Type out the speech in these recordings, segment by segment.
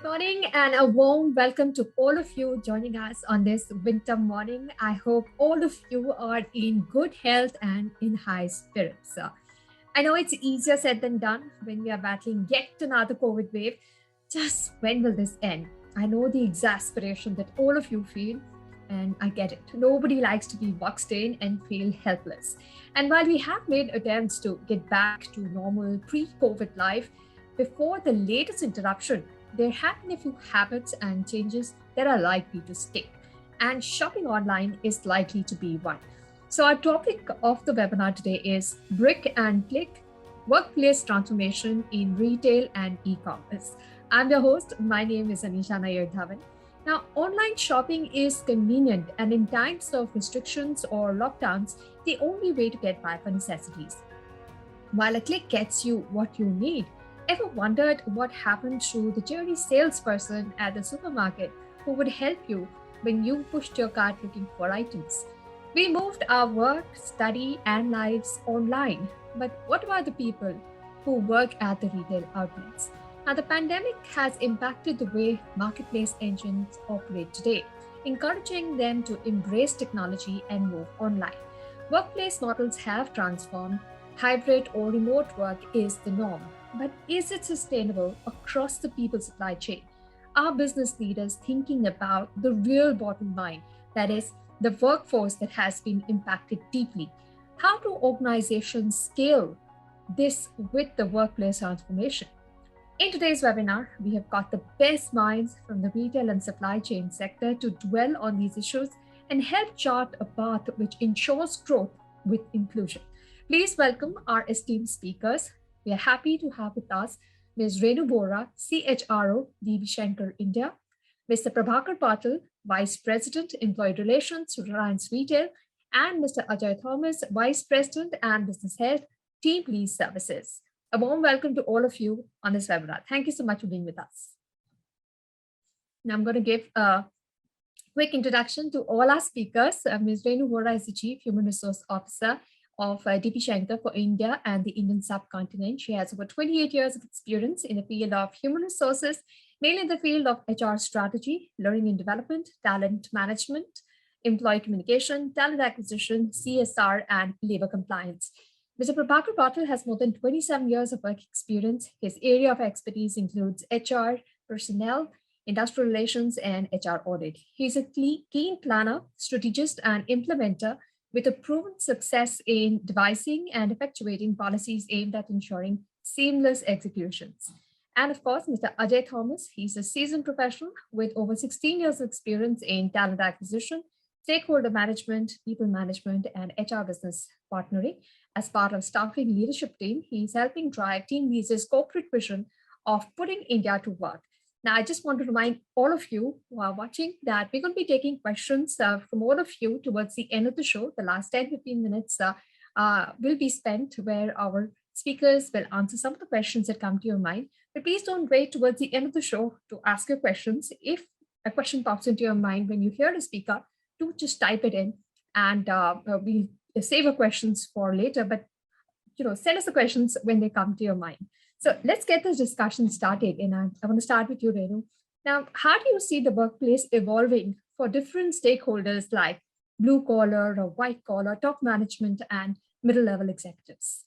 Morning and a warm welcome to all of you joining us on this winter morning. I hope all of you are in good health and in high spirits. I know it's easier said than done when we are battling yet another COVID wave. Just when will this end? I know the exasperation that all of you feel, and I get it. Nobody likes to be boxed in and feel helpless. And while we have made attempts to get back to normal pre-COVID life, before the latest interruption, there have been a few habits and changes that are likely to stick, and shopping online is likely to be one. So our topic of the webinar today is Brick and Click, Workplace Transformation in Retail and E-commerce. I'm your host. My name is Anisha Nayar Dhawan. Now, online shopping is convenient, and in times of restrictions or lockdowns, the only way to get by for necessities. While a click gets you what you need, ever wondered what happened to the cheery salesperson at the supermarket who would help you when you pushed your cart looking for items? We moved our work, study, and lives online. But what about the people who work at the retail outlets? Now, the pandemic has impacted the way marketplace engines operate today, encouraging them to embrace technology and move online. Workplace models have transformed. Hybrid or remote work is the norm. But is it sustainable across the people supply chain? Are business leaders thinking about the real bottom line, that is, the workforce that has been impacted deeply? How do organizations scale this with the workplace transformation? In today's webinar, we have got the best minds from the retail and supply chain sector to dwell on these issues and help chart a path which ensures growth with inclusion. Please welcome our esteemed speakers. We are happy to have with us Ms. Renu Bohra, CHRO, DB Schenker, India, Mr. Prabhakar Patil, Vice President, Employee Relations, Reliance Retail, and Mr. 𝗕𝗿𝗶𝗰𝗍, Vice President and Business Head, TeamLease Services. A warm welcome to all of you on this webinar. Thank you so much for being with us. Now I'm going to give a quick introduction to all our speakers. Ms. Renu Bohra is the Chief Human Resource Officer of DB Schenker for India and the Indian subcontinent. She has over 28 years of experience in the field of human resources, mainly in the field of HR strategy, learning and development, talent management, employee communication, talent acquisition, CSR, and labor compliance. Mr. Prabhakar Patil has more than 27 years of work experience. His area of expertise includes HR, personnel, industrial relations, and HR audit. He's a keen planner, strategist, and implementer with a proven success in devising and effectuating policies aimed at ensuring seamless executions. And of course, Mr. Ajoy Thomas, he's a seasoned professional with over 16 years of experience in talent acquisition, stakeholder management, people management, and HR business partnering. As part of staffing leadership team, he's helping drive TeamLease's corporate vision of putting India to work. Now, I just want to remind all of you who are watching that we're going to be taking questions from all of you towards the end of the show. The last 10-15 minutes will be spent where our speakers will answer some of the questions that come to your mind. But please don't wait towards the end of the show to ask your questions. If a question pops into your mind when you hear the speaker, do just type it in, and we'll save your questions for later. But send us the questions when they come to your mind. So let's get this discussion started. And I want to start with you, Renu. Now, how do you see the workplace evolving for different stakeholders like blue collar or white collar, top management, and middle level executives?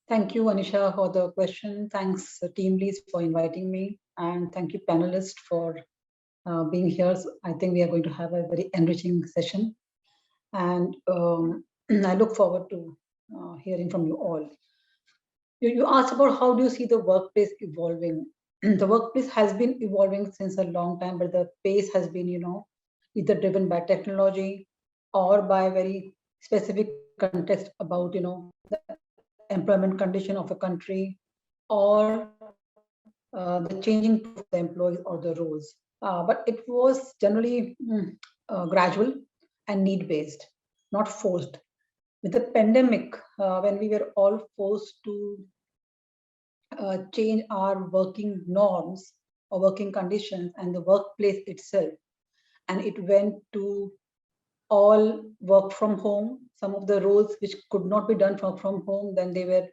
Thank you, Anisha, for the question. Thanks, TeamLease, for inviting me. And thank you, panelists, for being here. I think we are going to have a very enriching session. And I look forward to hearing from you all. You asked about how do you see the workplace evolving. The workplace has been evolving since a long time, but the pace has been, either driven by technology or by very specific context about, the employment condition of a country or the changing of the employees or the roles. But it was generally gradual and need-based, not forced. With the pandemic, when we were all forced to change our working norms or working conditions and the workplace itself, and it went to all work from home, some of the roles which could not be done from home, then they were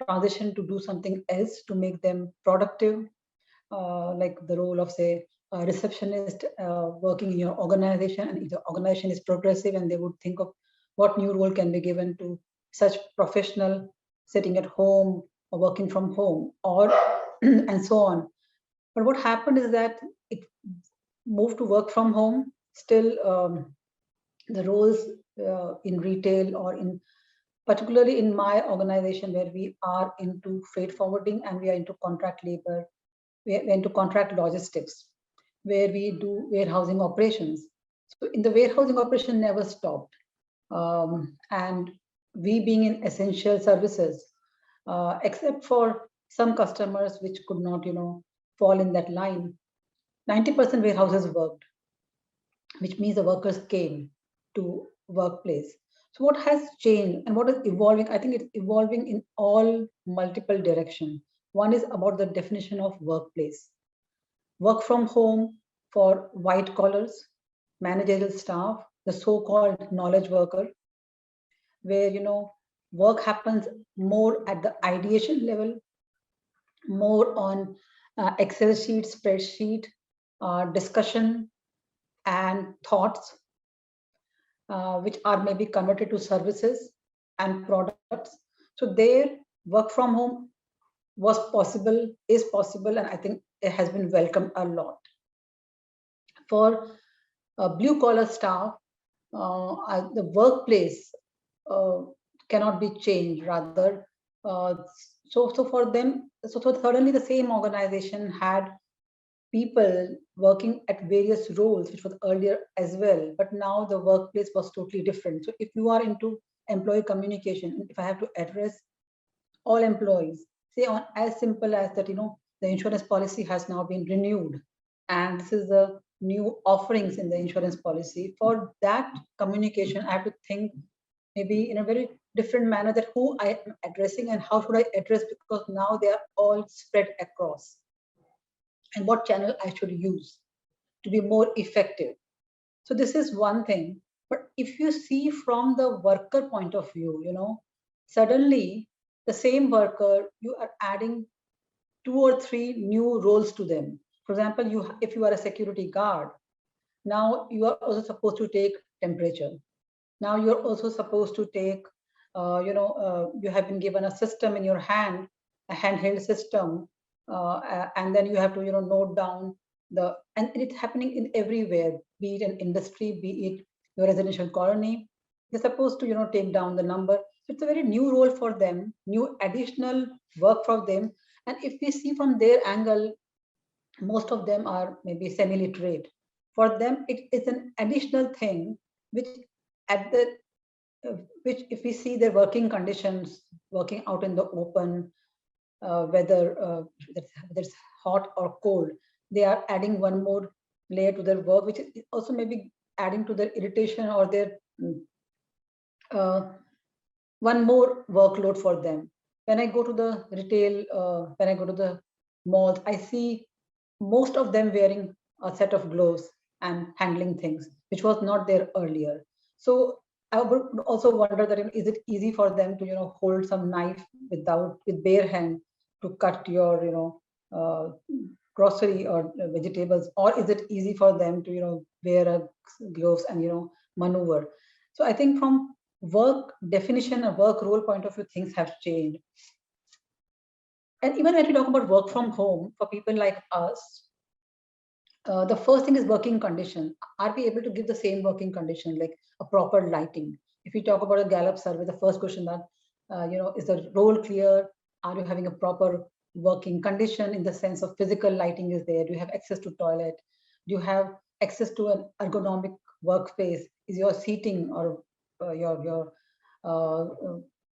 transitioned to do something else to make them productive like the role of, say, a receptionist working in your organization, and if the organization is progressive and they would think of what new role can be given to such professional sitting at home or working from home, or and so on. But what happened is that it moved to work from home. Still, the roles in retail or in particularly in my organization, where we are into freight forwarding and we are into contract labor, we are into contract logistics, where we do warehousing operations. So in the warehousing operation never stopped. And we being in essential services, except for some customers which could not, fall in that line, 90% warehouses worked, which means the workers came to workplace. So what has changed and what is evolving? I think it's evolving in all multiple directions. One is about the definition of workplace. Work from home for white collars, managerial staff, the so-called knowledge worker, where work happens more at the ideation level, more on Excel sheet, spreadsheet, discussion and thoughts, which are maybe converted to services and products. So there, work from home was possible, is possible, and I think it has been welcomed a lot. For blue collar staff, the workplace cannot be changed. Rather, so for them, so suddenly the same organization had people working at various roles, which was earlier as well, but now the workplace was totally different. So if you are into employee communication, if I have to address all employees, say on as simple as that, the insurance policy has now been renewed, and this is the new offerings in the insurance policy. For that communication, I have to think maybe in a very different manner that who I am addressing and how should I address, because now they are all spread across, and what channel I should use to be more effective. So this is one thing. But if you see from the worker point of view, suddenly the same worker, you are adding 2 or 3 new roles to them. For example, if you are a security guard, now you are also supposed to take temperature. Now you're also supposed to take, you have been given a system in your hand, a handheld system, and then you have to, note down and it's happening in everywhere, be it an industry, be it your residential colony. They're supposed to, take down the number. So it's a very new role for them, new additional work for them. And if we see from their angle, most of them are maybe semi-literate. For them, it's an additional thing, which which if we see their working conditions, working out in the open, whether it's hot or cold, they are adding one more layer to their work, which is also maybe adding to their irritation or their one more workload for them. When I go to the retail, when I go to the malls, I see most of them wearing a set of gloves and handling things, which was not there earlier. So I would also wonder that is it easy for them to hold some knife with bare hand to cut your grocery or vegetables, or is it easy for them to wear a gloves and maneuver? So I think from work definition and work role point of view, things have changed. And even when we talk about work from home, for people like us, the first thing is working condition. Are we able to give the same working condition, like a proper lighting? If we talk about a Gallup survey, the first question that, is the role clear? Are you having a proper working condition in the sense of physical lighting is there? Do you have access to toilet? Do you have access to an ergonomic workspace? Is your seating or your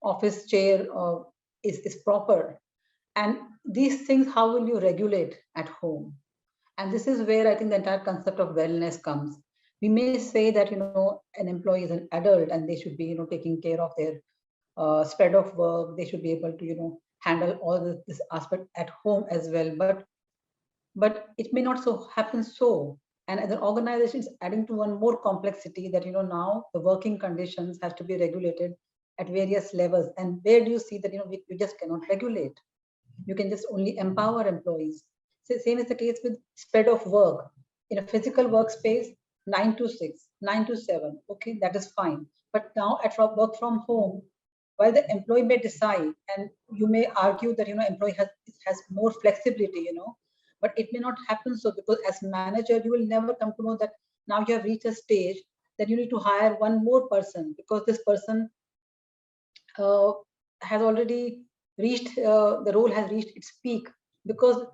office chair is proper? And these things, how will you regulate at home? And this is where I think the entire concept of wellness comes. We may say that an employee is an adult and they should be taking care of their spread of work. They should be able to handle all this aspect at home as well. But it may not so happen so. And as an organization, it's adding to one more complexity that now the working conditions have to be regulated at various levels. And where do you see that we just cannot regulate? You can just only empower employees. Same is the case with spread of work. In a physical workspace, 9 to 6, 9 to 7. Okay, that is fine. But now at work from home, while the employee may decide, and you may argue that employee has more flexibility, but it may not happen so, because as manager you will never come to know that now you have reached a stage that you need to hire one more person, because this person has already reached the role has reached its peak, because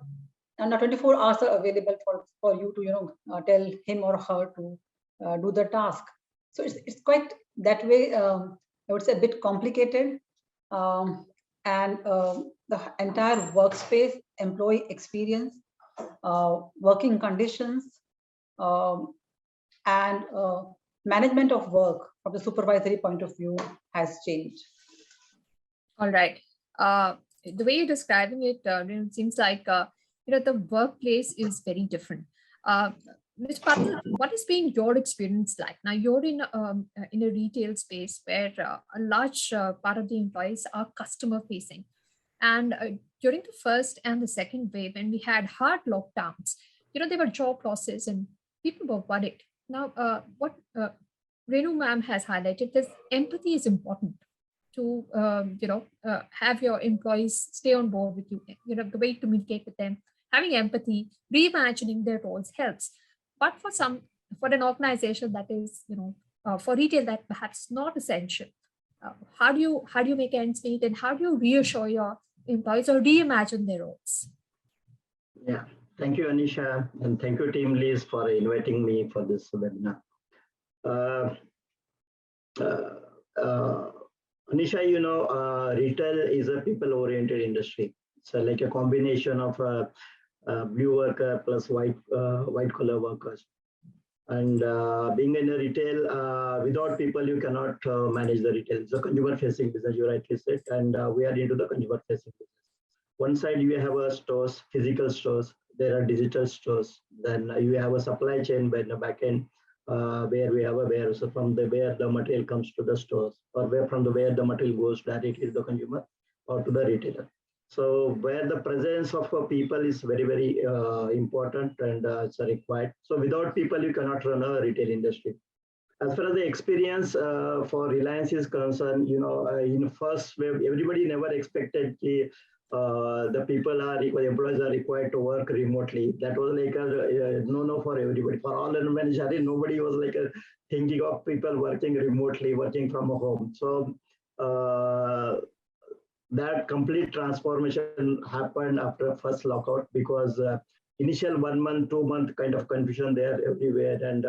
now 24 hours are available for you to tell him or her to do the task. So it's quite that way. I would say a bit complicated, and the entire workspace, employee experience, working conditions, and management of work from the supervisory point of view has changed. All right. The way you're describing it, it seems like the workplace is very different. Ms. Patil, what has been your experience like? Now you're in a retail space where a large part of the employees are customer facing, and during the first and the second wave, when we had hard lockdowns, there were job losses and people were worried. Now, what Renu ma'am has highlighted is empathy is important to have your employees stay on board with you. The way to communicate with them, having empathy, reimagining their roles helps. But for an organization that is for retail, that perhaps not essential, how do you make ends meet, and how do you reassure your employees or reimagine their roles? Yeah, thank you, Anisha, and thank you, TeamLease, for inviting me for this webinar. Anisha, retail is a people-oriented industry. So like a combination of blue worker plus white-collar workers. And being in a retail, without people, you cannot manage the retail. It's a consumer-facing business, you rightly said, and we are into the consumer-facing business. One side, you have a stores, physical stores. There are digital stores. Then you have a supply chain by the back end, where we have a warehouse, so from where the material comes to the stores, or where the material goes directly to the consumer or to the retailer. So where the presence of people is very, very important, and it's required. So without people, you cannot run a retail industry. As far as the experience for Reliance is concerned, in first wave, everybody never expected the employees are required to work remotely. That was like a no for everybody. For all managers, nobody was like thinking of people working remotely, working from home. So that complete transformation happened after first lockout, because initial 1 month, 2 month kind of confusion there everywhere, and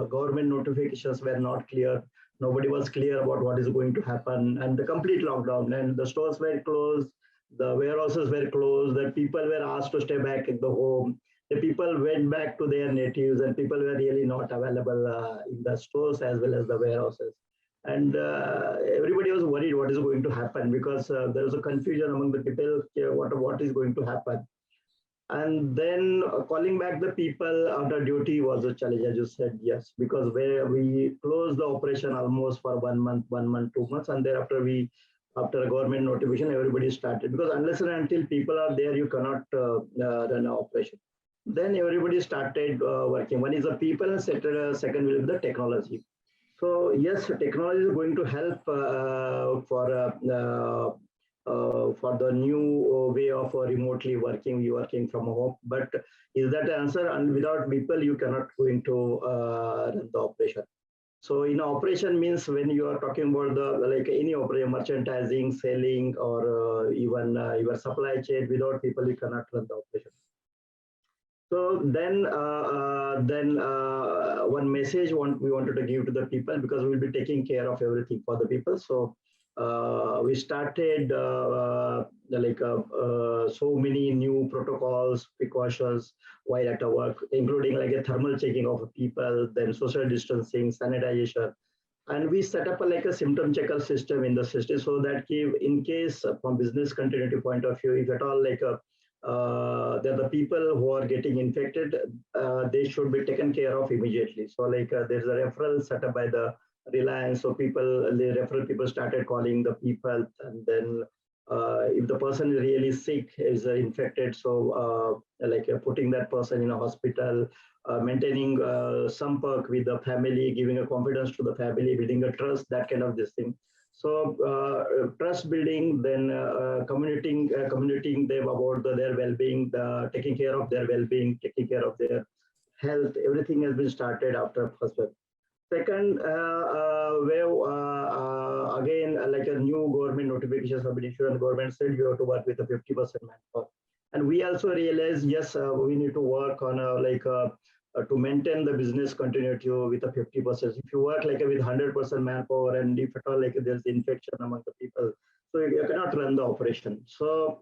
government notifications were not clear. Nobody was clear about what is going to happen, and the complete lockdown, and the stores were closed, the warehouses were closed, the people were asked to stay back at the home. The people went back to their natives, and people were really not available in the stores as well as the warehouses. And everybody was worried what is going to happen, because there was a confusion among the people, what is going to happen. And then calling back the people under duty was a challenge, as you said, yes, because where we closed the operation almost for 1 month, 2 months, and thereafter after a government notification, everybody started, because unless and until people are there, you cannot run an operation. Then everybody started working. One is the people, and second will be the technology. So yes, technology is going to help for the new way of remotely working from home. But is that the answer? And without people, you cannot go into run the operation. So in operation means when you are talking about any operation, merchandising, selling, or even your supply chain, without people, you cannot run the operation. So then one message we wanted to give to the people, because we'll be taking care of everything for the people. So we started so many new protocols, precautions while at work, including like a thermal checking of people, then social distancing, sanitization. And we set up a symptom checker system in the system, so that in case from business continuity point of view, if at all there are the people who are getting infected, they should be taken care of immediately. So there's a referral set up by the Reliance, so the referral people started calling the people, and then if the person is really sick, is infected, so putting that person in a hospital, maintaining some perk with the family, giving a confidence to the family, building a trust, that kind of this thing. So trust building, then communicating them about their well-being, taking care of their well-being, taking care of their health, everything has been started after first wave. Second wave, again, like a new government notifications have been issued, and government said you have to work with a 50% manpower. And we also realized, yes, we need to work on to maintain the business continuity with a 50%. If you work with 100% manpower, and if at all there's infection among the people, so you cannot run the operation. So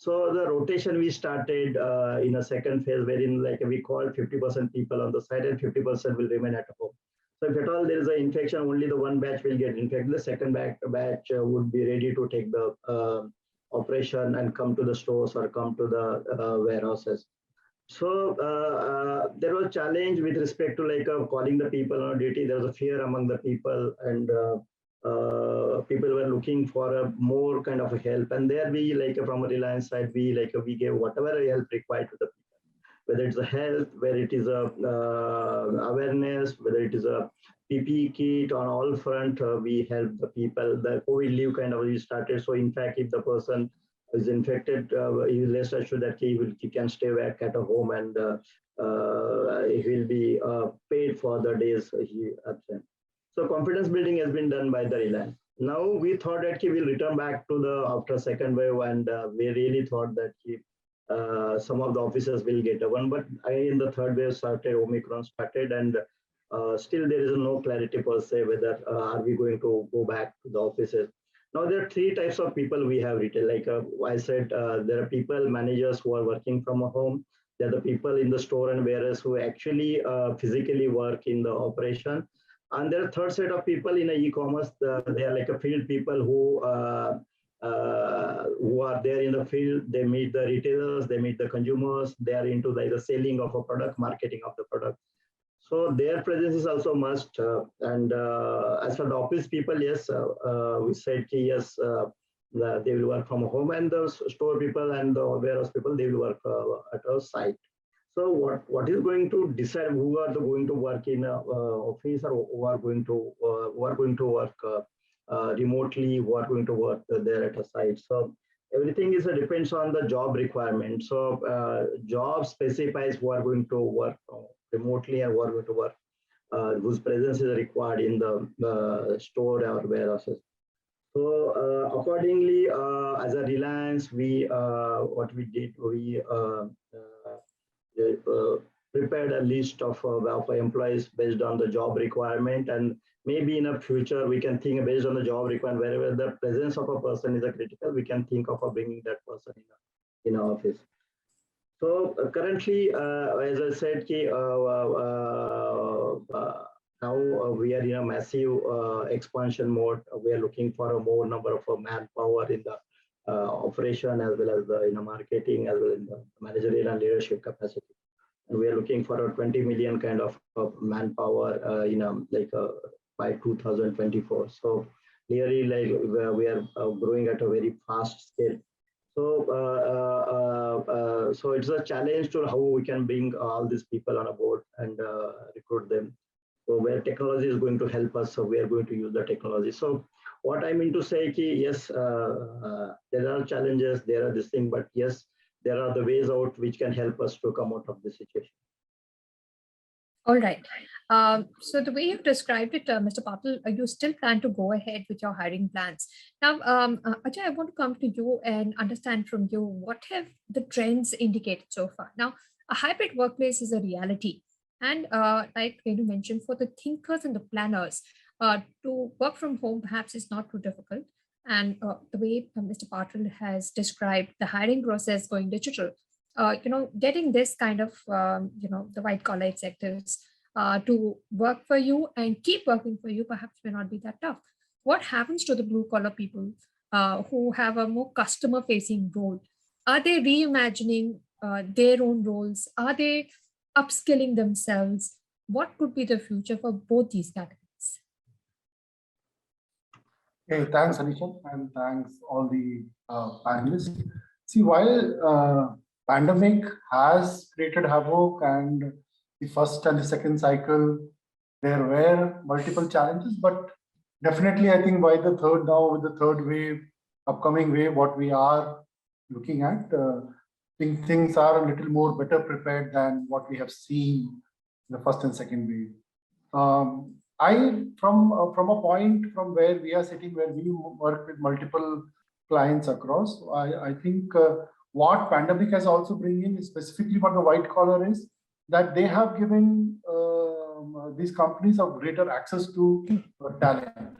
so the rotation we started in a second phase, wherein we called 50% people on the site and 50% will remain at home. So if at all there is an infection, only the one batch will get infected. The second batch would be ready to take the operation and come to the stores or come to the warehouses. So there was a challenge with respect to calling the people on duty. There was a fear among the people, and people were looking for a more kind of a help. And there we from a Reliance side, we gave whatever help required to the people, whether it's a health, whether it is a awareness, whether it is a PPE kit, on all front we help the people. The COVID leave kind of we started. So in fact, if the person is infected, he is less assured that he can stay back at a home, and he will be paid for the days he absent. So confidence building has been done by the Reliance. Now we thought that he will return back to the after second wave, and we really thought that some of the offices will get one, but in the third wave started, Omicron started, and still there is no clarity per se whether are we going to go back to the offices. Now there are three types of people we have retail. I said, there are people, managers who are working from a home. There are the people in the store and warehouse who actually physically work in the operation. And there are third set of people in e-commerce. They are like a field people who are there in the field. They meet the retailers, they meet the consumers. They are into the selling of a product, marketing of the product. So their presence is also must. And as for the office people, yes, we said yes, they will work from home, and the store people and the warehouse people, they will work at a site. So what is going to decide who are going to work in office, or who are going to work remotely, who are going to work there at a site? So everything depends on the job requirement. So job specifies who are going to work remotely and who are going to work whose presence is required in the store or warehouses. So accordingly, as a Reliance, what we did, we prepared a list of employees based on the job requirement, and maybe in the future we can think based on the job requirement, wherever the presence of a person is critical, we can think of bringing that person in our office. So currently, as I said, now we are in a massive expansion mode. We are looking for a more number of manpower in the operation, as well as the marketing, as well as the managerial and leadership capacity. And we are looking for a 20 million kind of manpower by 2024. So clearly, we are growing at a very fast scale. So so it's a challenge to how we can bring all these people on board and recruit them. So where technology is going to help us, so we are going to use the technology. So what I mean to say, yes, there are challenges, there are this thing, but yes, there are the ways out which can help us to come out of this situation. All right. So the way you've described it, Mr. Patil, you still plan to go ahead with your hiring plans. Now, Ajoy, I want to come to you and understand from you, what have the trends indicated so far? Now, a hybrid workplace is a reality. And like Renu mentioned, for the thinkers and the planners, to work from home perhaps is not too difficult. And the way Mr. Patil has described the hiring process going digital, getting this kind of, the white collar executives to work for you and keep working for you perhaps may not be that tough. What happens to the blue collar people who have a more customer facing role? Are they reimagining their own roles? Are they upskilling themselves? What could be the future for both these categories? Okay, thanks, Anisha, and thanks all the panelists. See, while pandemic has created havoc and the first and the second cycle, there were multiple challenges, but definitely I think by the third now with the third wave, upcoming wave, what we are looking at, I think things are a little more better prepared than what we have seen in the first and second wave. From a point from where we are sitting, where we work with multiple clients across, I think what pandemic has also bring in, specifically for the white collar, is that they have given these companies of greater access to talent.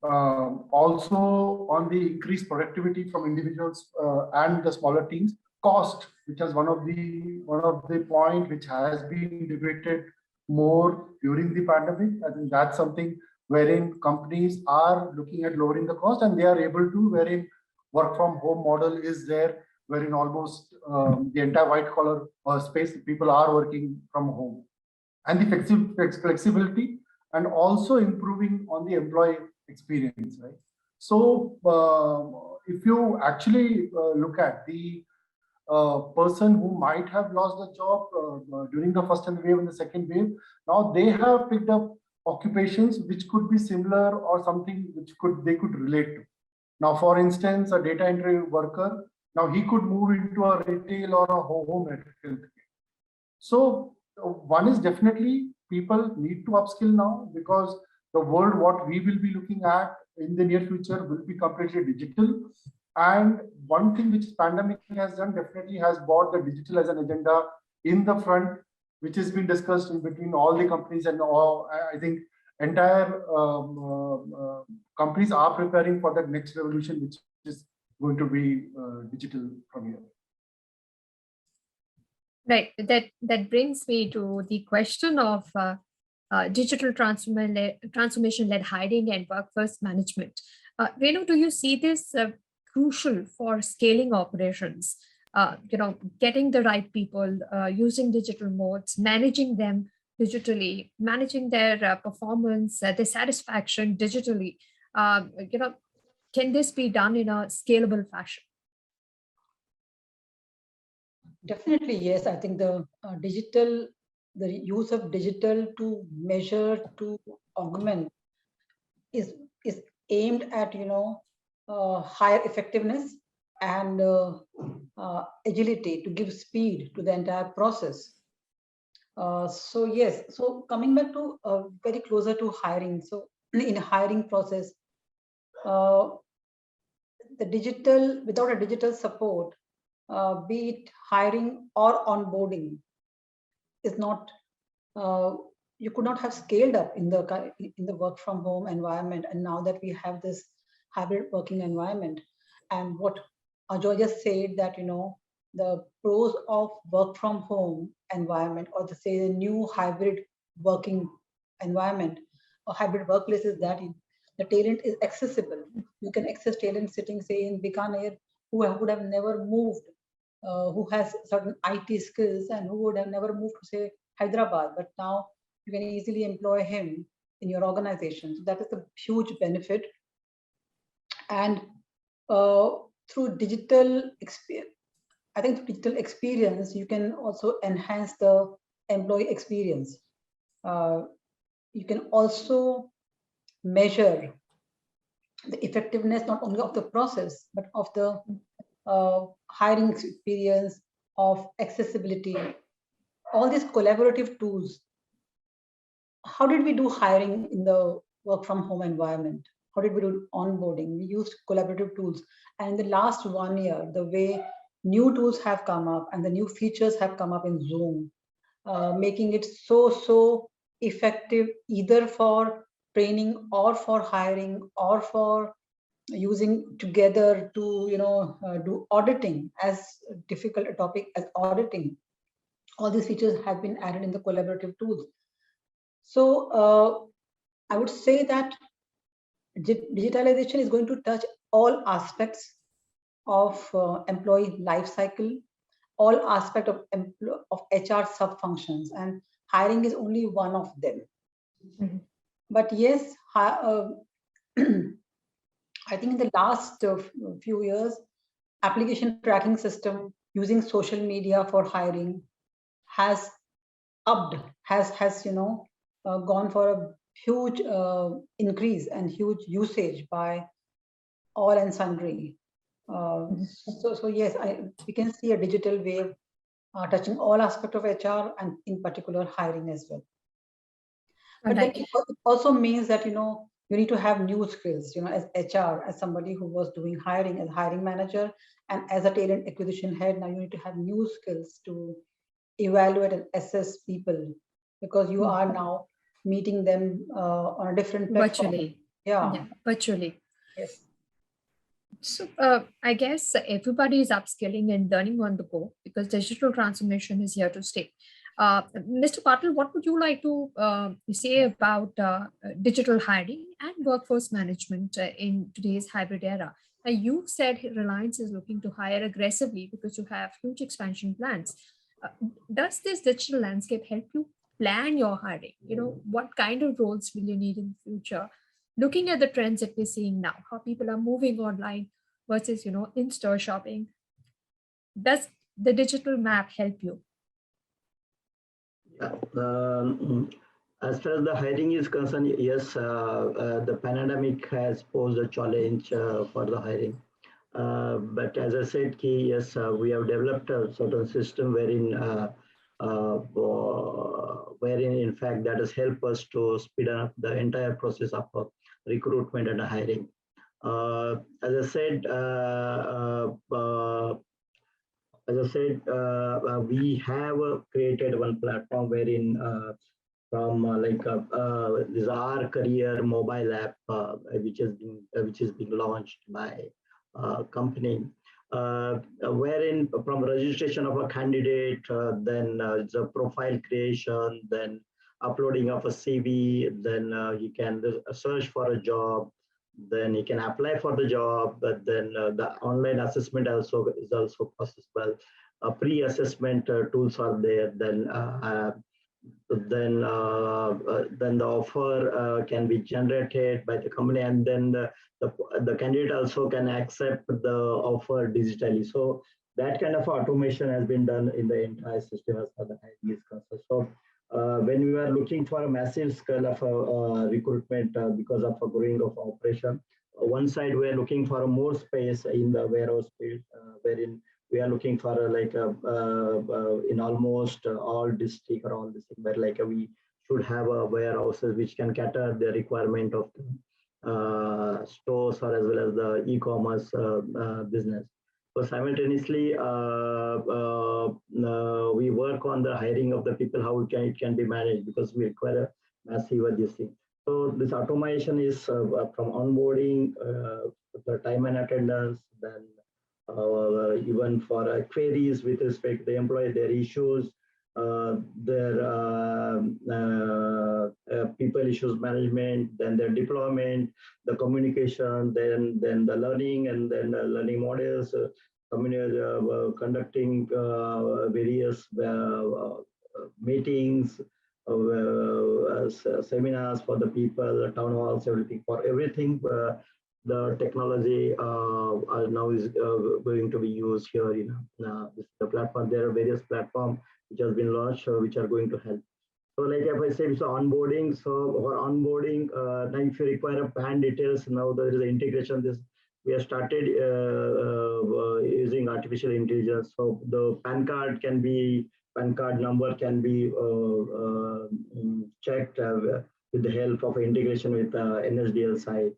Also on the increased productivity from individuals and the smaller teams, cost, which is one of the point which has been debated more during the pandemic. I think that's something wherein companies are looking at lowering the cost, and they are able to, wherein work from home model is there, wherein almost the entire white collar space, people are working from home, and the flexibility, and also improving on the employee experience, right? So if you actually look at the person who might have lost the job during the first wave and the second wave, now they have picked up occupations which could be similar or something which they could relate to. Now, for instance, a data entry worker, now he could move into a retail or a home healthcare. So one is definitely people need to upskill now, because the world what we will be looking at in the near future will be completely digital. And one thing which pandemic has done, definitely has brought the digital as an agenda in the front, which has been discussed in between all the companies, and all, I think entire companies are preparing for that next revolution, which is going to be digital from here. Right. That brings me to the question of digital transformation-led hiring and workforce management. Renu, do you see this crucial for scaling operations? Getting the right people, using digital modes, managing them digitally, managing their performance, their satisfaction digitally. Can this be done in a scalable fashion? Definitely, yes. I think the use of digital to measure, to augment is aimed at higher effectiveness and agility, to give speed to the entire process. So yes, so coming back to very closer to hiring. So in hiring process, the digital, without a digital support, be it hiring or onboarding, is not, you could not have scaled up in the work from home environment. And now that we have this hybrid working environment, and what Ajoy just said, that the pros of work from home environment, or to say the new hybrid working environment or hybrid workplace, is that the talent is accessible. You can access talent sitting, say, in Bikaner, who would have never moved, who has certain IT skills and who would have never moved to, say, Hyderabad, but now you can easily employ him in your organization. So that is a huge benefit. And through digital experience, I think through digital experience, you can also enhance the employee experience. You can also measure the effectiveness not only of the process, but of the hiring experience, of accessibility, all these collaborative tools. How did we do hiring in the work from home environment? How did we do onboarding? We used collaborative tools. And in the last 1 year, the way new tools have come up and the new features have come up in Zoom, making it so effective, either for training or for hiring or for using together to do auditing, as difficult a topic as auditing. All these features have been added in the collaborative tools. So I would say that digitalization is going to touch all aspects of employee life cycle, all aspects of HR sub-functions, and hiring is only one of them. Mm-hmm. But yes, I think in the last few years, application tracking system using social media for hiring has gone for a huge increase and huge usage by all and sundry. So yes, we can see a digital wave touching all aspects of HR and in particular hiring as well. But then it also means that, you need to have new skills, as HR, as somebody who was doing hiring as hiring manager and as a talent acquisition head, now you need to have new skills to evaluate and assess people, because you are now meeting them on a different platform. Virtually. Yeah, virtually. Yes. So I guess everybody is upskilling and learning on the go because digital transformation is here to stay. Mr. Patil, what would you like to say about digital hiring and workforce management in today's hybrid era? You said Reliance is looking to hire aggressively because you have huge expansion plans. Does this digital landscape help you plan your hiring? What kind of roles will you need in the future? Looking at the trends that we're seeing now, how people are moving online versus, in-store shopping, does the digital map help you? Yeah. As far as the hiring is concerned, yes, the pandemic has posed a challenge for the hiring. But as I said, yes, we have developed a certain system wherein in fact that has helped us to speed up the entire process of recruitment and hiring. As I said, we have created one platform wherein this our career mobile app, which is being launched by company, wherein from registration of a candidate, then the profile creation, then uploading of a CV, then you can search for a job, then you can apply for the job, but then the online assessment is also possible. Pre-assessment tools are there. Then the offer can be generated by the company, and then the candidate also can accept the offer digitally. So that kind of automation has been done in the entire system as far as the hiring is concerned. So when we are looking for a massive scale of recruitment because of a growing of operation, one side we are looking for more space in the warehouse space, wherein we are looking for in almost all district or all district, where we should have a warehouses which can cater the requirement of the stores or as well as the e-commerce business. So simultaneously, we work on the hiring of the people, how it can be managed, because we require a massive this thing. So this automation is from onboarding, the time and attendance, then even for queries with respect to the employee, their issues, their people issues management, then their deployment, the communication, then the learning, and then learning models, conducting various meetings, seminars for the people, town halls, everything. For everything, the technology now is going to be used here in the platform. There are various platforms which has been launched, which are going to help. So like if I say it's onboarding, so for onboarding, now if you require a PAN details, now there is an integration. We have started using artificial intelligence. So the PAN card number can be checked with the help of integration with NSDL side.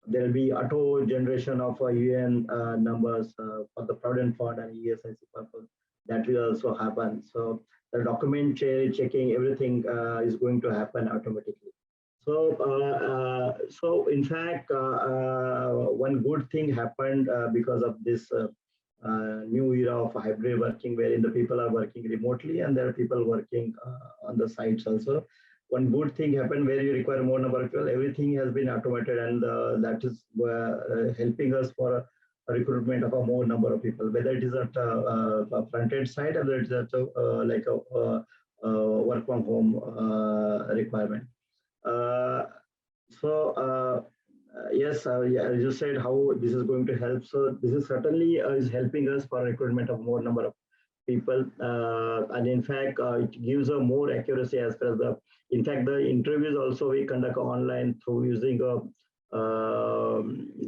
There will be auto generation of UN numbers for the Provident Fund and ESIC purpose. That will also happen. So the document checking, everything is going to happen automatically. So in fact, one good thing happened because of this new era of hybrid working, wherein the people are working remotely and there are people working on the sites also. One good thing happened where you require more number of people, everything has been automated, and that is helping us for a recruitment of a more number of people, whether it is at a front-end side or whether it is at a work from home requirement. Yes, yes, yeah, as you said, how this is going to help. So this is certainly is helping us for recruitment of more number of people, and in fact, it gives a more accuracy as far as the. In fact, the interviews also we conduct online through using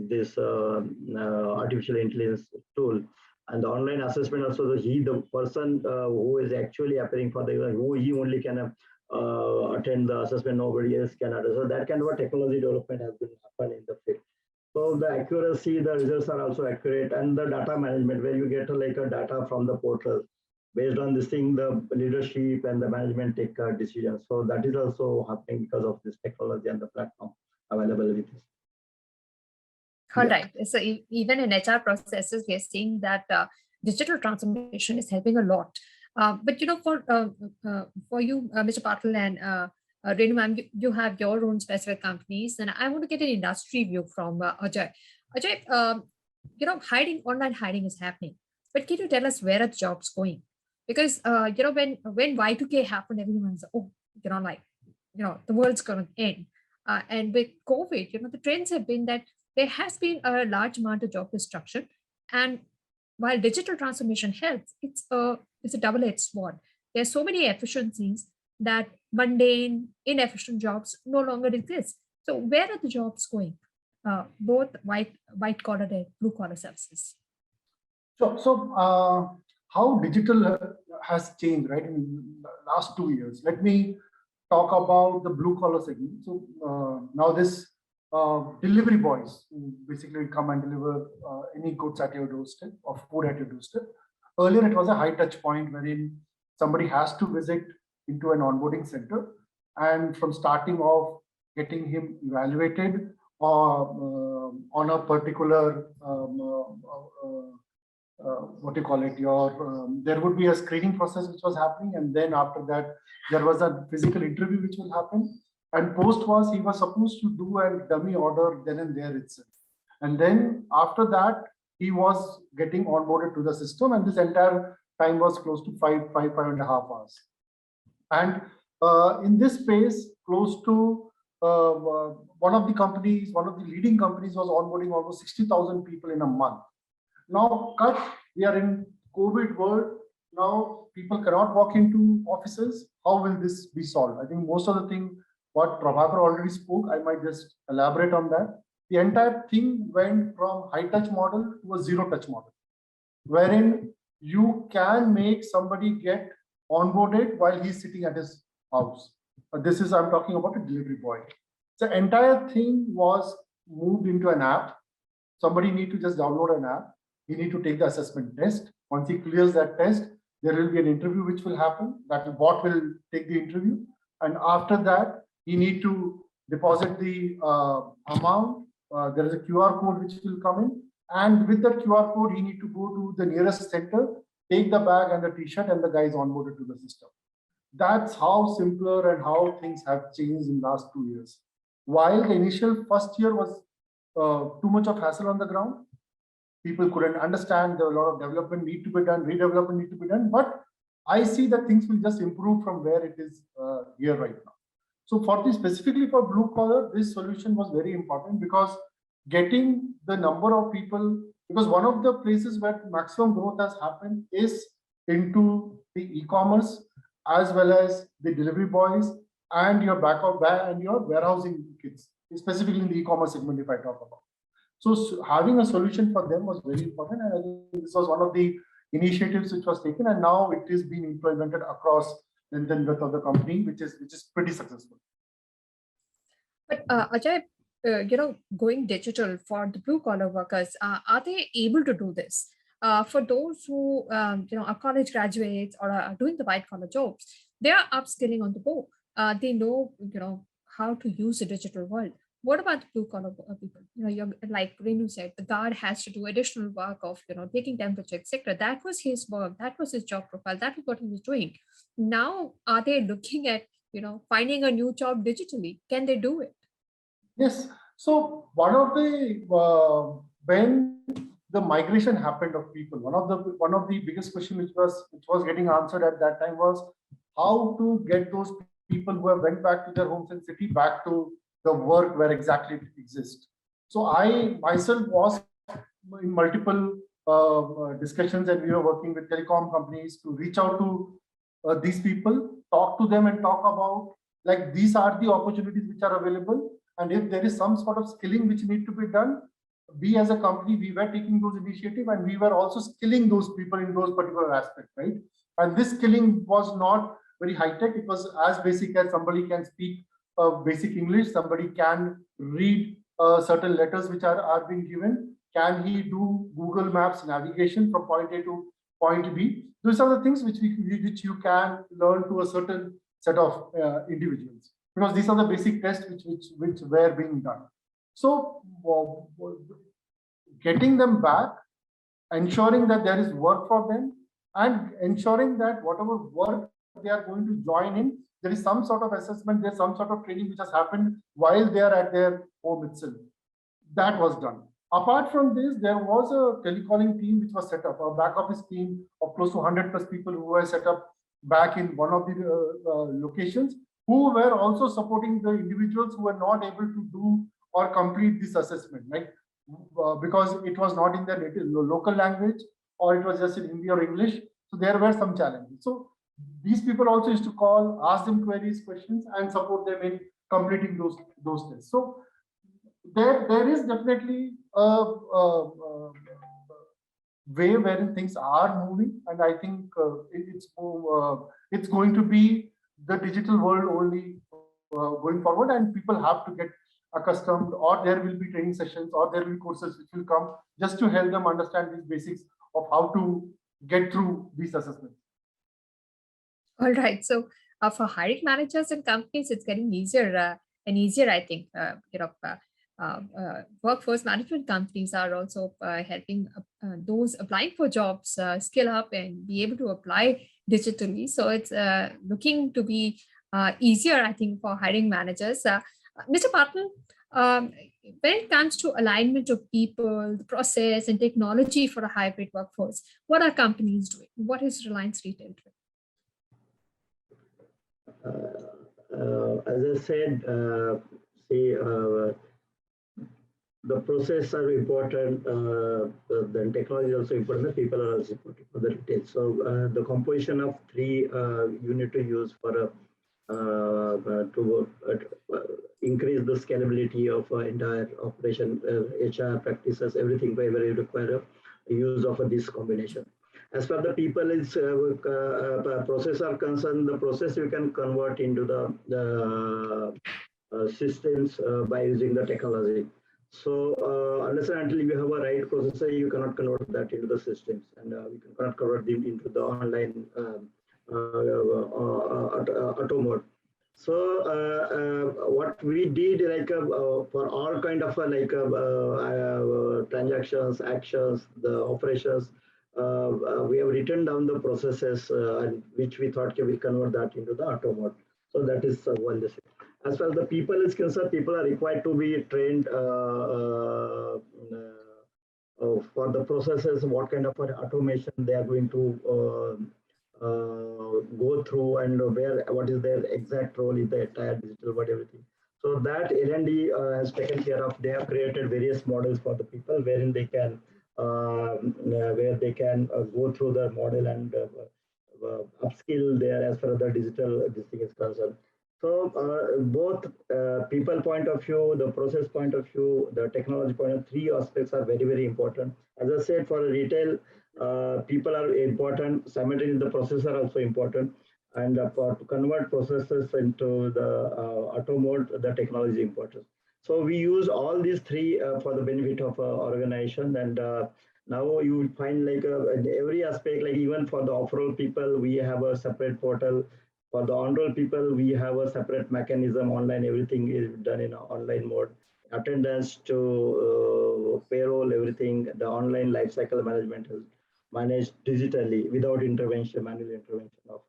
this artificial intelligence tool, and the online assessment also. The person who is actually appearing for the who he only can attend the assessment. Nobody else can attend. So that kind of a technology development has been happened in the field. So the accuracy, the results are also accurate, and the data management where you get like a data from the portal. Based on this thing, the leadership and the management take decisions. So that is also happening because of this technology and the platform available with us. All right. So even in HR processes, we are seeing that digital transformation is helping a lot. But for you, Mr. Patil and Renu ma'am, you have your own specific companies, and I want to get an industry view from Ajoy. Ajoy, online hiring is happening, but can you tell us where are the jobs going? Because when Y2K happened, everyone's the world's going to end, and with COVID, the trends have been that there has been a large amount of job destruction, and while digital transformation helps, it's a double-edged sword. There are so many efficiencies that mundane, inefficient jobs no longer exist. So where are the jobs going? Both white collar and blue collar services. So how digital has changed, right, in the last 2 years? Let me talk about the blue collar segment. So now this delivery boys who basically come and deliver any goods at your doorstep or food at your doorstep. Earlier, it was a high touch point wherein somebody has to visit into an onboarding center, and from starting off, getting him evaluated on a particular there would be a screening process which was happening, and then after that there was a physical interview which will happen, and post was he was supposed to do a dummy order then and there itself, and then after that he was getting onboarded to the system, and this entire time was close to 5.5 hours. And in this space, close to one of the leading companies was onboarding almost 60,000 people in a month. Now, we are in COVID world. Now people cannot walk into offices. How will this be solved? I think most of the thing what Prabhakar already spoke, I might just elaborate on that. The entire thing went from high touch model to a zero touch model, wherein you can make somebody get onboarded while he's sitting at his house. This is, I'm talking about a delivery boy. The entire thing was moved into an app. Somebody need to just download an app. He need to take the assessment test. Once he clears that test, there will be an interview which will happen. That bot will take the interview. And after that, he need to deposit the amount. There is a QR code which will come in. And with that QR code, he need to go to the nearest center, take the bag and the t-shirt, and the guy is onboarded to the system. That's how simpler and how things have changed in the last 2 years. While the initial first year was too much of hassle on the ground, people couldn't understand, there were a lot of development need to be done, redevelopment need to be done, but I see that things will just improve from where it is here right now. So specifically for blue collar, this solution was very important because getting the number of people, because one of the places where maximum growth has happened is into the e-commerce as well as the delivery boys and your and your warehousing kids, specifically in the e-commerce segment if I talk about. So having a solution for them was very important, and I think this was one of the initiatives which was taken, and now it is being implemented across the breadth of the company, which is pretty successful. But Ajoy, going digital for the blue collar workers, are they able to do this? For those who are college graduates or are doing the white collar jobs, they are upskilling on the go. They know how to use the digital world. What about the blue collar people? Like Renu said, the guard has to do additional work of taking temperature, etc. That was his work. That was his job profile. That was what he was doing. Now, are they looking at finding a new job digitally? Can they do it? Yes. So one of the when the migration happened of people, one of the biggest questions which was getting answered at that time was how to get those people who have went back to their homes and city back to the work where exactly it exists. So I myself was in multiple discussions, and we were working with telecom companies to reach out to these people, talk to them and talk about like these are the opportunities which are available. And if there is some sort of skilling which need to be done, we as a company, we were taking those initiatives and we were also skilling those people in those particular aspects, right? And this skilling was not very high tech. It was as basic as somebody can speak basic English, somebody can read certain letters which are being given. Can he do Google Maps navigation from point A to point B? Those are the things which you can learn to a certain set of individuals, because these are the basic tests which were being done. So getting them back, ensuring that there is work for them, and ensuring that whatever work they are going to join in, there is some sort of assessment, there's some sort of training which has happened while they are at their home itself. That was done. Apart from this, there was a telecalling team which was set up, a back office team of close to 100+ people who were set up back in one of the locations, who were also supporting the individuals who were not able to do or complete this assessment, right? Because it was not in their native local language, or it was just in Hindi or English. So there were some challenges. So these people also used to call, ask them queries, questions, and support them in completing those tests. So there is definitely a way wherein things are moving, and I think it's going to be the digital world only going forward, and people have to get accustomed, or there will be training sessions, or there will be courses which will come just to help them understand these basics of how to get through these assessments. All right. So for hiring managers and companies, it's getting easier and easier, I think. Workforce management companies are also helping those applying for jobs skill up and be able to apply digitally. So it's looking to be easier, I think, for hiring managers. Mr. Patil, when it comes to alignment of people, the process and technology for a hybrid workforce, what are companies doing? What is Reliance Retail doing? As I said, the process are important, then technology is also important, the people are also important for the retail. So the composition of three you need to use for to increase the scalability of entire operation, HR practices, everything. Wherever you require a use of this combination. As far the people is process are concerned, the process you can convert into the systems by using the technology. So unless and until you have a right processor, you cannot convert that into the systems, and we cannot convert them into the online auto mode. So what we did, like for all kind of transactions, actions, the operations, we have written down the processes which we thought we convert that into the auto mode. So that is one thing. As far as the people is concerned, people are required to be trained for the processes, what kind of automation they are going to go through, and what is their exact role in the entire digital world, everything. So that L&D has taken care of. They have created various models for the people wherein they can go through the model and upskill there as far as the digital this thing is concerned. So both people point of view, the process point of view, the technology point of view, three aspects are very, very important. As I said, for retail, people are important, simultaneously the processes are also important. And to convert processes into the auto mode, the technology is important. So we use all these three for the benefit of organization. And now you will find like in every aspect, like even for the off-roll people, we have a separate portal. For the on-roll people, we have a separate mechanism online. Everything is done in online mode. Attendance to payroll, everything, the online lifecycle management is managed digitally without intervention, manual intervention of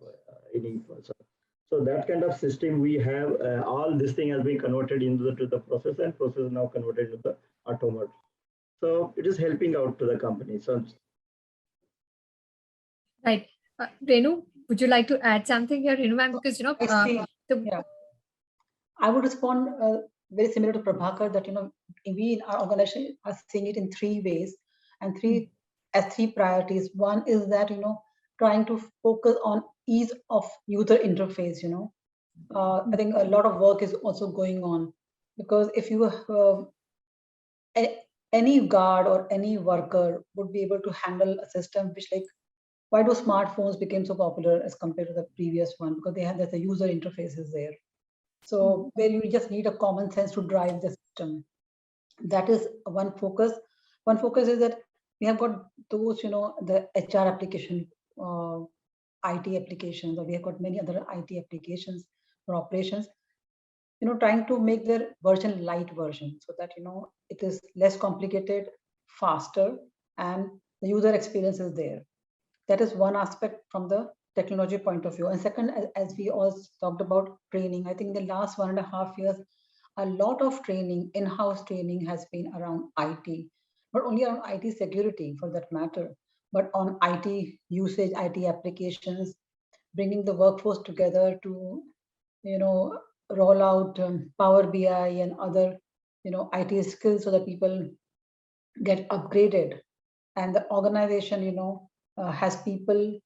any person. So that kind of system we have, all this thing has been converted into the process, and process is now converted into the auto mode. So it is helping out to the company. So right. Renu, would you like to add something here, Renu? Because I would respond. very similar to Prabhakar, that we in our organization are seeing it in 3 ways, and 3 priorities. One is that trying to focus on ease of user interface. I think a lot of work is also going on, because if you any guard or any worker would be able to handle a system which, like, why do smartphones became so popular as compared to the previous one? Because they have the user interfaces there. So where you just need a common sense to drive the system. That is one focus. One focus is that we have got those, the HR application, IT applications, or we have got many other IT applications for operations, trying to make their version light version, so that, it is less complicated, faster, and the user experience is there. That is one aspect from the technology point of view. And second, as we all talked about training, I think in the last 1.5 years, a lot of training, in-house training, has been around IT, not only around IT security for that matter, but on IT usage, IT applications, bringing the workforce together to, roll out Power BI and other, IT skills, so that people get upgraded. And the organization, has people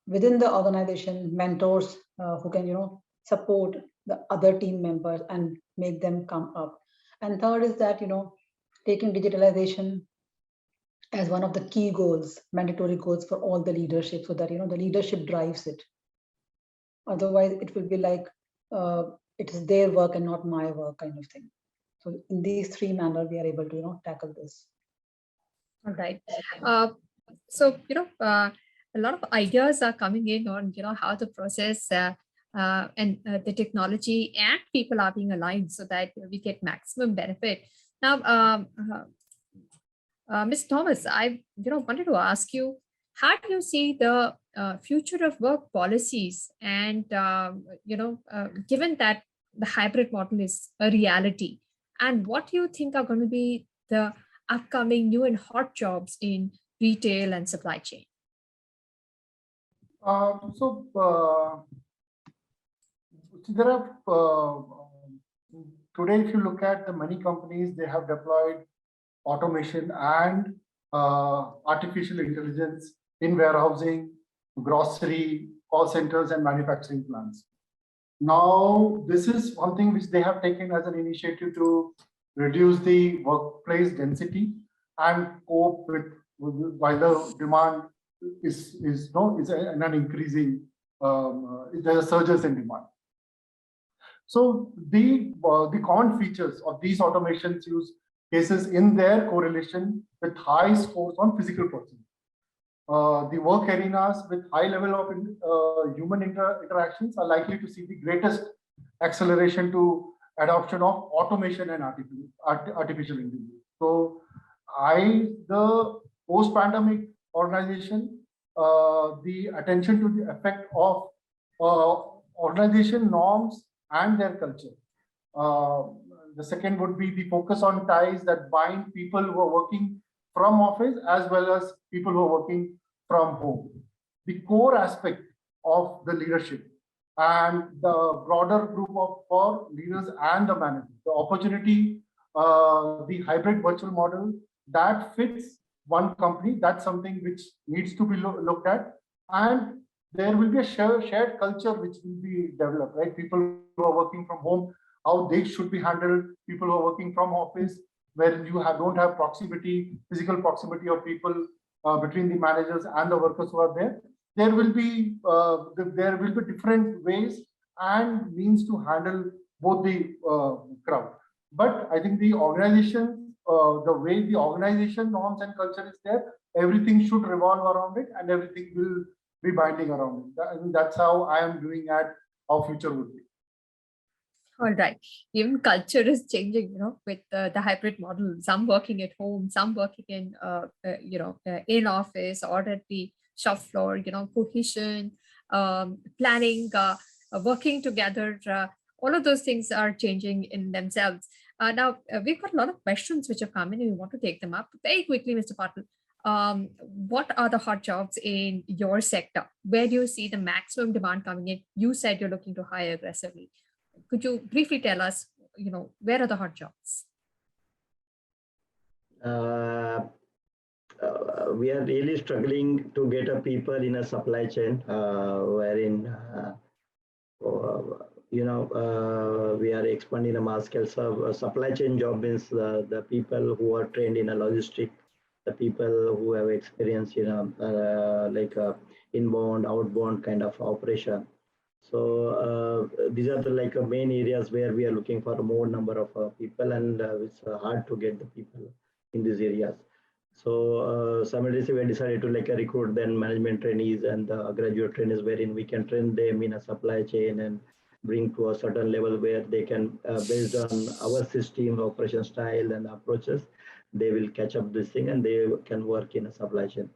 within the organization, mentors who can, support the other team members and make them come up. And third is that, taking digitalization as one of the key goals, mandatory goals for all the leadership, so that, the leadership drives it. Otherwise, it will be like, it is their work and not my work, kind of thing. So in these 3 manners, we are able to, tackle this. All right. So, a lot of ideas are coming in on, how the process and the technology and people are being aligned so that we get maximum benefit. Now, Ms. Thomas, I wanted to ask you, how do you see the future of work policies, and given that the hybrid model is a reality, and what do you think are going to be the upcoming new and hot jobs in retail and supply chain? There are today, if you look at the many companies, they have deployed automation and artificial intelligence in warehousing, grocery, call centers, and manufacturing plants. Now, this is one thing which they have taken as an initiative to reduce the workplace density and cope with while the demand is an increasing, there are surges in demand. So the common features of these automations use cases in their correlation with high scores on physical proximity. The work arenas with high level of human interactions are likely to see the greatest acceleration to adoption of automation and artificial intelligence. So the post-pandemic organization, the attention to the effect of organization norms and their culture. The second would be the focus on ties that bind people who are working from office as well as people who are working from home. The core aspect of the leadership and the broader group for leaders and the managers. The opportunity, the hybrid virtual model that fits one company, that's something which needs to be looked at. And there will be a shared culture which will be developed, right? People who are working from home, how they should be handled, people who are working from office, where you don't have proximity, physical proximity of people between the managers and the workers who are there. There will be different ways and means to handle both the crowd. But I think the organization, the way the organization norms and culture is there, everything should revolve around it and everything will be binding around it. I think that's how I am doing at how future would be. All right. Even culture is changing, with the hybrid model. Some working at home, some working in, in office or at the shop floor. Cohesion, planning, working together. All of those things are changing in themselves. Now we've got a lot of questions which have come in, and we want to take them up very quickly, Mr. Patil. What are the hot jobs in your sector? Where do you see the maximum demand coming in? You said you're looking to hire aggressively. Could you briefly tell us where are the hot jobs? We are really struggling to get a people in a supply chain wherein we are expanding a mass scale. So supply chain job means the people who are trained in a logistic, the people who have experience, like inbound, outbound kind of operation. So these are the main areas where we are looking for more number of people, and it's hard to get the people in these areas. So simultaneously we decided to recruit then management trainees and graduate trainees, wherein we can train them in a supply chain and bring to a certain level where they can, based on our system, operation style and approaches, they will catch up this thing and they can work in a supply chain.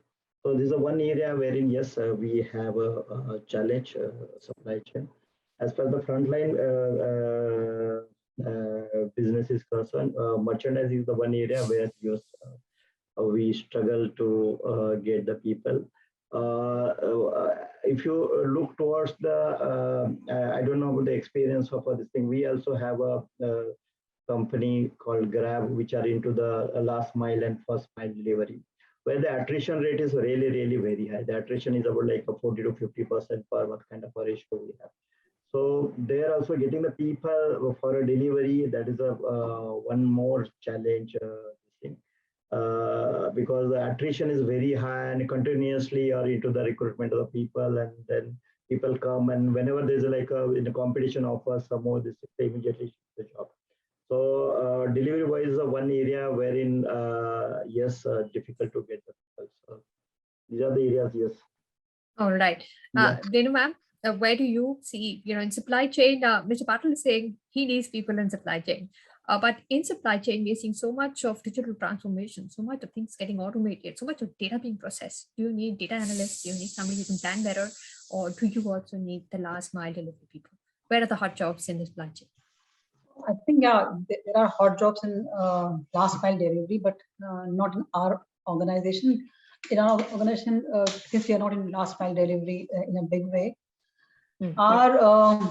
So this is one area wherein, yes, we have a challenge, supply chain. As per the frontline business is concerned, merchandise is the one area where yes, we struggle to get the people. If you look towards the, I don't know about the experience of this thing, we also have a company called Grab, which are into the last mile and first mile delivery, where the attrition rate is really, really very high. The attrition is about a 40 to 50% per month kind of a ratio we have. So they're also getting the people for a delivery. That is a one more challenge. Because the attrition is very high and continuously are into the recruitment of the people, and then people come, and whenever there's in a competition offer some more, this they immediately the job. So delivery wise, one area wherein yes, difficult to get the people. So these are the areas. Yes. All right, Renu ma'am, where do you see, in supply chain? Mr. Patil is saying he needs people in supply chain. But in supply chain, we're seeing so much of digital transformation, so much of things getting automated, so much of data being processed. Do you need data analysts? Do you need somebody who can plan better? Or do you also need the last mile delivery people? Where are the hot jobs in the supply chain? I think, yeah, there are hot jobs in last mile delivery, but not in our organization. In our organization, since we are not in last mile delivery in a big way, our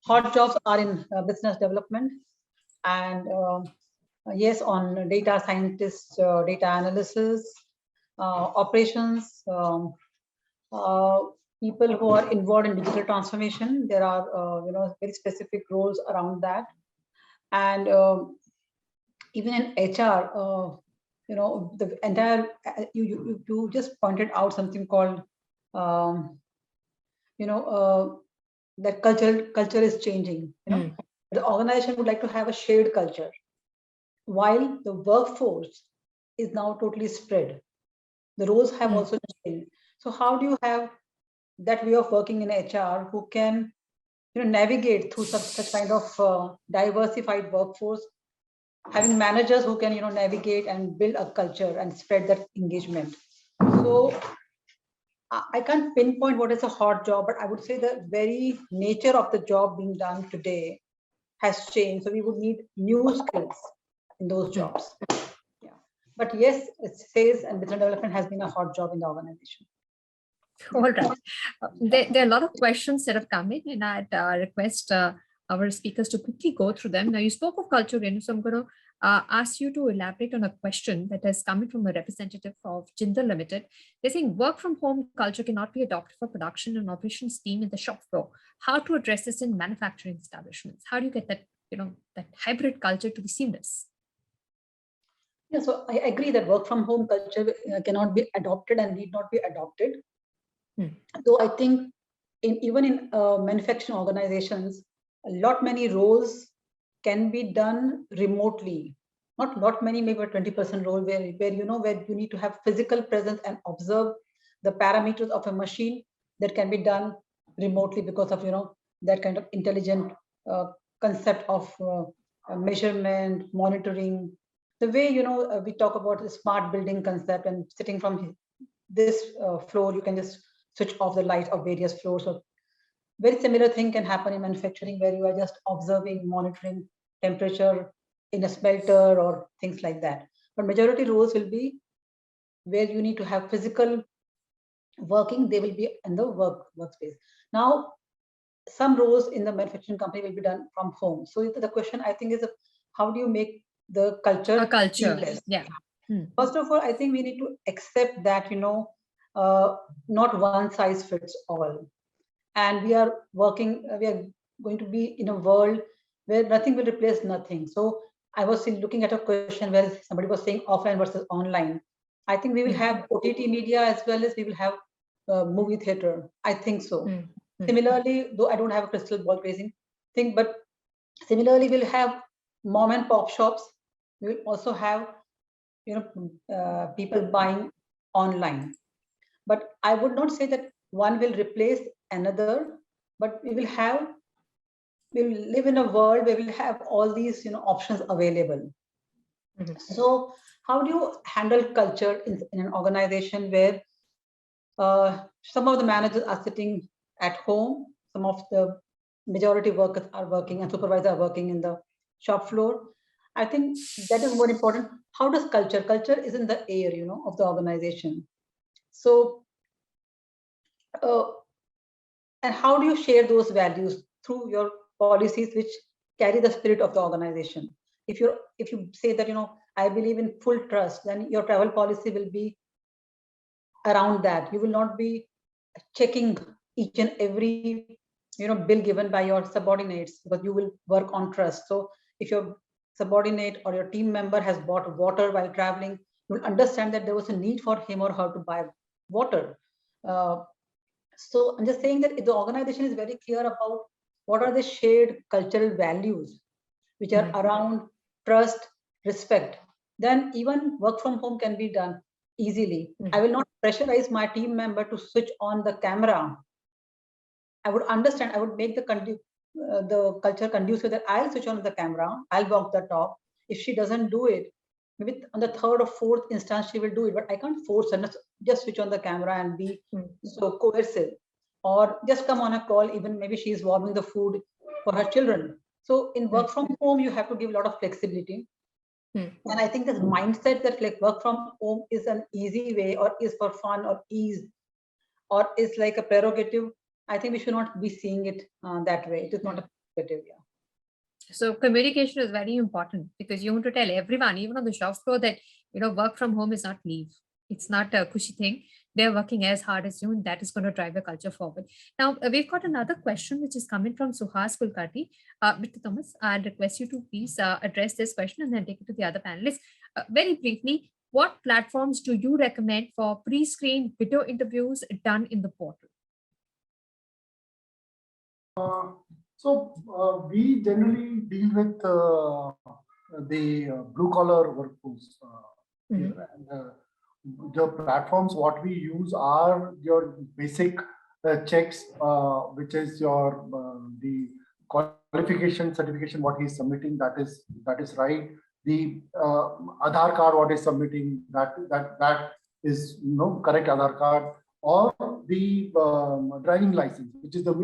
hot jobs are in business development, and yes, on data scientists, data analysis, operations, people who are involved in digital transformation. There are very specific roles around that, and even in HR, the entire you just pointed out something called that culture is changing. The organization would like to have a shared culture, while the workforce is now totally spread. The roles have also changed. So how do you have that way of working in HR who can navigate through such kind of diversified workforce, having managers who can navigate and build a culture and spread that engagement? So I can't pinpoint what is a hot job, but I would say the very nature of the job being done today has changed. So we would need new skills in those jobs. Yeah. But yes, sales and business development has been a hot job in the organization. All right. There are a lot of questions that have come in, and I'd request our speakers to quickly go through them. Now, you spoke of culture, Renu, so I'm going to ask you to elaborate on a question that has come in from a representative of Jindal Limited. They're saying work from home culture cannot be adopted for production and operations team in the shop floor. How to address this in manufacturing establishments? How do you get that, that hybrid culture to be seamless? Yeah, so I agree that work from home culture cannot be adopted and need not be adopted. Though I think even in manufacturing organizations, many roles can be done remotely. Not many, maybe a 20% role where you need to have physical presence and observe the parameters of a machine that can be done remotely because of that kind of intelligent concept of measurement, monitoring. The way we talk about the smart building concept, and sitting from this floor, you can just switch off the light of various floors. So very similar thing can happen in manufacturing, where you are just observing, monitoring temperature in a smelter or things like that. But majority roles will be where you need to have physical working. They will be in the workspace. Now, some roles in the manufacturing company will be done from home. So the question I think is, how do you make the culture seamless? Yeah. First of all, I think we need to accept that, not one size fits all. And we are working, we are going to be in a world where nothing will replace nothing. So I was looking at a question where somebody was saying offline versus online. I think we will have OTT media as well as we will have movie theater. I think so. Similarly, though I don't have a crystal ball gazing thing, but similarly, we'll have mom and pop shops. We will also have, people buying online. But I would not say that one will replace another, but we'll live in a world where we'll have all these, options available. So how do you handle culture in an organization where some of the managers are sitting at home, some of the majority workers are working and supervisors are working in the shop floor? I think that is more important. How does culture is in the air, of the organization. So, and how do you share those values through your policies which carry the spirit of the organization? If you say that, I believe in full trust, then your travel policy will be around that. You will not be checking each and every, bill given by your subordinates, because you will work on trust. So if your subordinate or your team member has bought water while traveling, you will understand that there was a need for him or her to buy water. So I'm just saying that if the organization is very clear about what are the shared cultural values which are around trust, respect, then even work from home can be done easily. I will not pressurize my team member to switch on the camera. I would understand, I would make the culture conducive that I'll switch on the camera, I'll walk the talk. If she doesn't do it, maybe on the third or fourth instance, she will do it, but I can't force her, just switch on the camera and be so coercive, or just come on a call, even maybe she's warming the food for her children. So in work from home, you have to give a lot of flexibility. And I think this mindset that like work from home is an easy way, or is for fun or ease, or is like a prerogative, I think we should not be seeing it that way. It is not a prerogative. Yeah. So communication is very important, because you want to tell everyone, even on the shop floor, that work from home is not leave. It's not a cushy thing. They're working as hard as you, and that is going to drive the culture forward. Now, we've got another question which is coming from 𝗕𝗿𝗶𝗰𝗀. Mr. Thomas, I'd request you to please address this question and then take it to the other panelists. Very briefly, what platforms do you recommend for pre-screened video interviews done in the portal? So we generally deal with the blue-collar workforce. And, the platforms what we use are your basic checks, which is your the qualification certification what he's submitting, that is right. The Aadhaar card what is submitting, that is correct Aadhaar card, or the driving license, which is the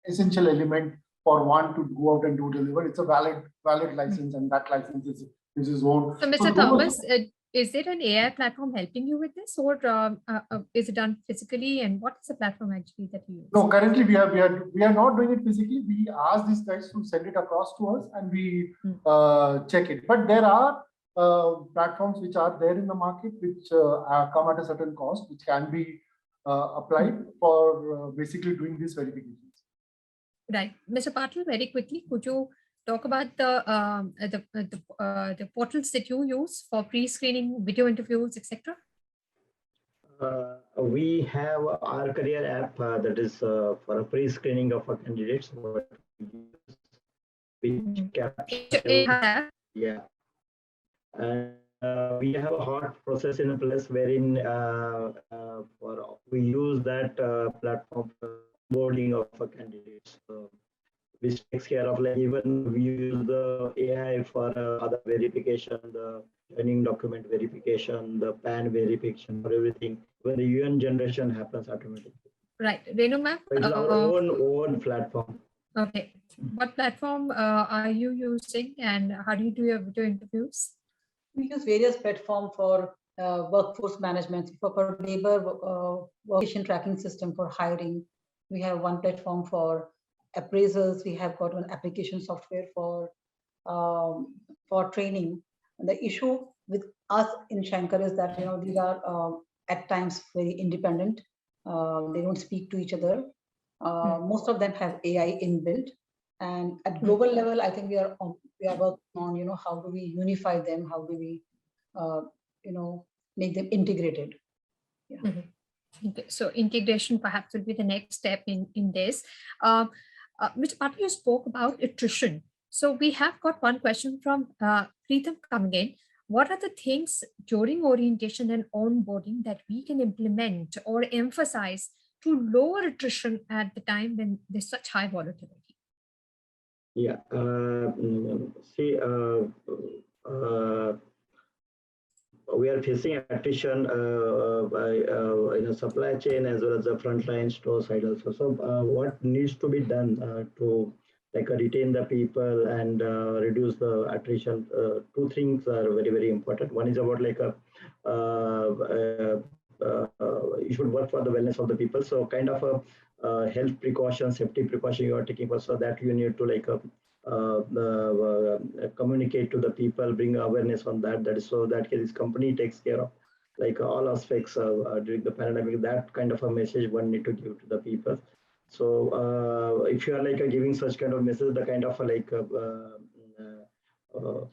essential element for one to go out and do deliver. It's a valid license, and that license is his own. So Mr. Thomas, is there an AI platform helping you with this, or is it done physically? And what is the platform actually that you use? No, currently we are not doing it physically. We ask these guys to send it across to us, and we check it. But there are platforms which are there in the market which come at a certain cost, which can be applied for basically doing these verifications. Right, Mr. Patil, very quickly, could you talk about the portals that you use for pre-screening video interviews, etc.? We have our career app that is for a pre-screening of our candidates. Which captures, yeah, and we have a hot process in place wherein we use that platform for onboarding of our candidates. So, which takes care of, like, even we use the AI for other verification, the joining document verification, the PAN verification, for everything. When the UN generation happens automatically. Right, Renu ma'am. It's our own platform. Okay, what platform are you using, and how do you do your video interviews? We use various platforms for workforce management, for labor workation tracking system for hiring. We have one platform for appraisals. We have got one application software for training. And the issue with us in Schenker is that these are at times very independent. They don't speak to each other. Most of them have AI inbuilt, and at global level, I think we are working on how do we unify them, how do we make them integrated. Yeah. Okay. So integration perhaps will be the next step in this. Mr. Patil, you spoke about attrition. So we have got one question from Preetham coming in. What are the things during orientation and onboarding that we can implement or emphasize to lower attrition at the time when there's such high volatility? Yeah. See, we are facing attrition in the supply chain as well as the frontline store side also. So what needs to be done to retain the people and reduce the attrition? Two things are very, very important. One is about you should work for the wellness of the people. So kind of a health precaution, safety precaution you are taking for, so that you need to communicate to the people, bring awareness on that. That is so that this company takes care of all aspects during the pandemic. That kind of a message one need to give to the people. So if you are giving such kind of message, the kind of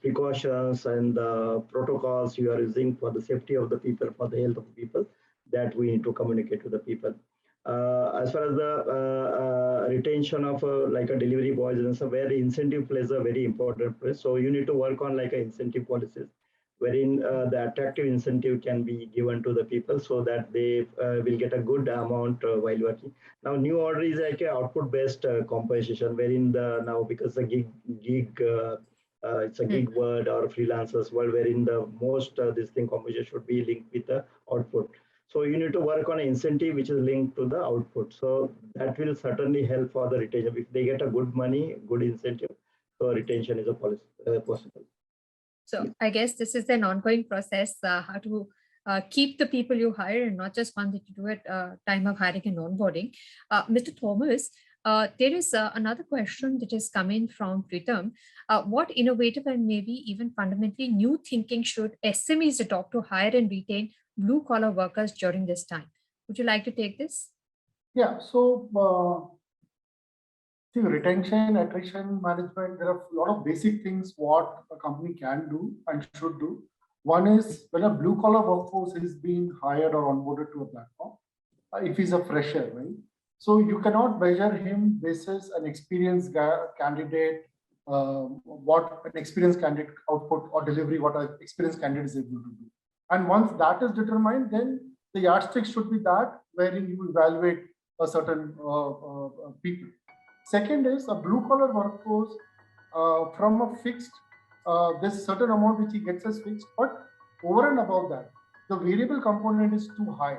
precautions and the protocols you are using for the safety of the people, for the health of the people, that we need to communicate to the people. As far as the retention of a delivery boys, and so where incentive plays a very important place. So you need to work on incentive policies, wherein the attractive incentive can be given to the people so that they will get a good amount while working. Now, new order is an output-based compensation, wherein now because the gig it's a gig world or freelancers world, wherein the most this thing compensation should be linked with the output. So you need to work on an incentive which is linked to the output. So that will certainly help for the retention. If they get a good money, good incentive, so retention is a possible. So I guess this is an ongoing process, how to keep the people you hire and not just one that you do at time of hiring and onboarding. Mr. Thomas, there is another question that is coming from Preetham. What innovative and maybe even fundamentally new thinking should SMEs adopt to hire and retain blue-collar workers during this time? Would you like to take this? Yeah, so see, retention, attrition management, there are a lot of basic things what a company can do and should do. One is when a blue-collar workforce is being hired or onboarded to a platform, if he's a fresher, right? So you cannot measure him basis an experienced candidate, what an experienced candidate output or delivery, what an experienced candidate is able to do. And once that is determined, then the yardstick should be that wherein you evaluate a certain people. Second is a blue-collar workforce from a fixed, there's certain amount which he gets as fixed, but over and above that, the variable component is too high.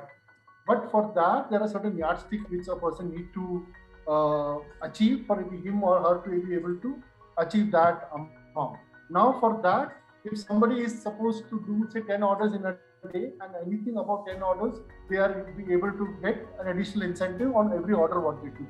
But for that, there are certain yardsticks which a person needs to achieve for him or her to be able to achieve that amount. Now for that, if somebody is supposed to do say 10 orders in a day and anything above 10 orders, they are be able to get an additional incentive on every order what they do.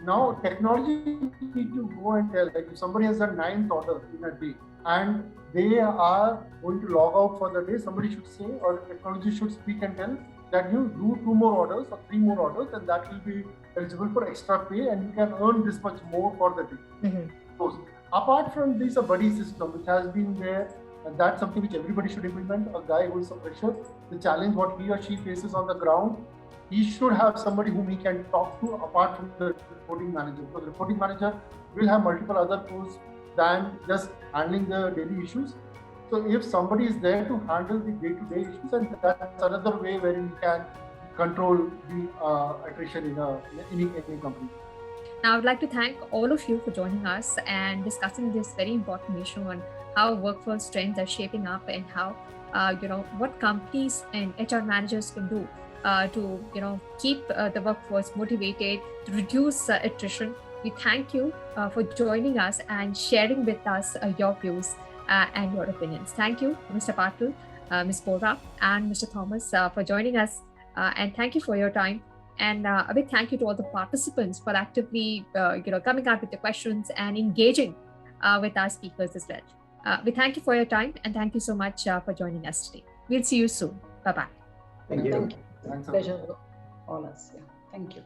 Now technology need to go and tell, like if somebody has a 9th order in a day and they are going to log out for the day, somebody should say, or technology should speak and tell that you do 2 more orders or 3 more orders, and that will be eligible for extra pay and you can earn this much more for the day. So, apart from this, a buddy system which has been there, and that's something which everybody should implement. A guy who is a fresher, the challenge what he or she faces on the ground, he should have somebody whom he can talk to apart from the reporting manager, because the reporting manager will have multiple other tools than just handling the daily issues. So if somebody is there to handle the day-to-day issues, and that's another way where you can control the attrition in any company. Now, I would like to thank all of you for joining us and discussing this very important issue on how workforce trends are shaping up and how, what companies and HR managers can do to, keep the workforce motivated, to reduce attrition. We thank you for joining us and sharing with us your views and your opinions. Thank you, Mr. Patil, Ms. Bohra, and Mr. Thomas for joining us. And thank you for your time. And a big thank you to all the participants for actively, coming up with the questions and engaging with our speakers as well. We thank you for your time and thank you so much for joining us today. We'll see you soon. Bye-bye. Thank you. Thank you. Pleasure for all us. Yeah. Thank you.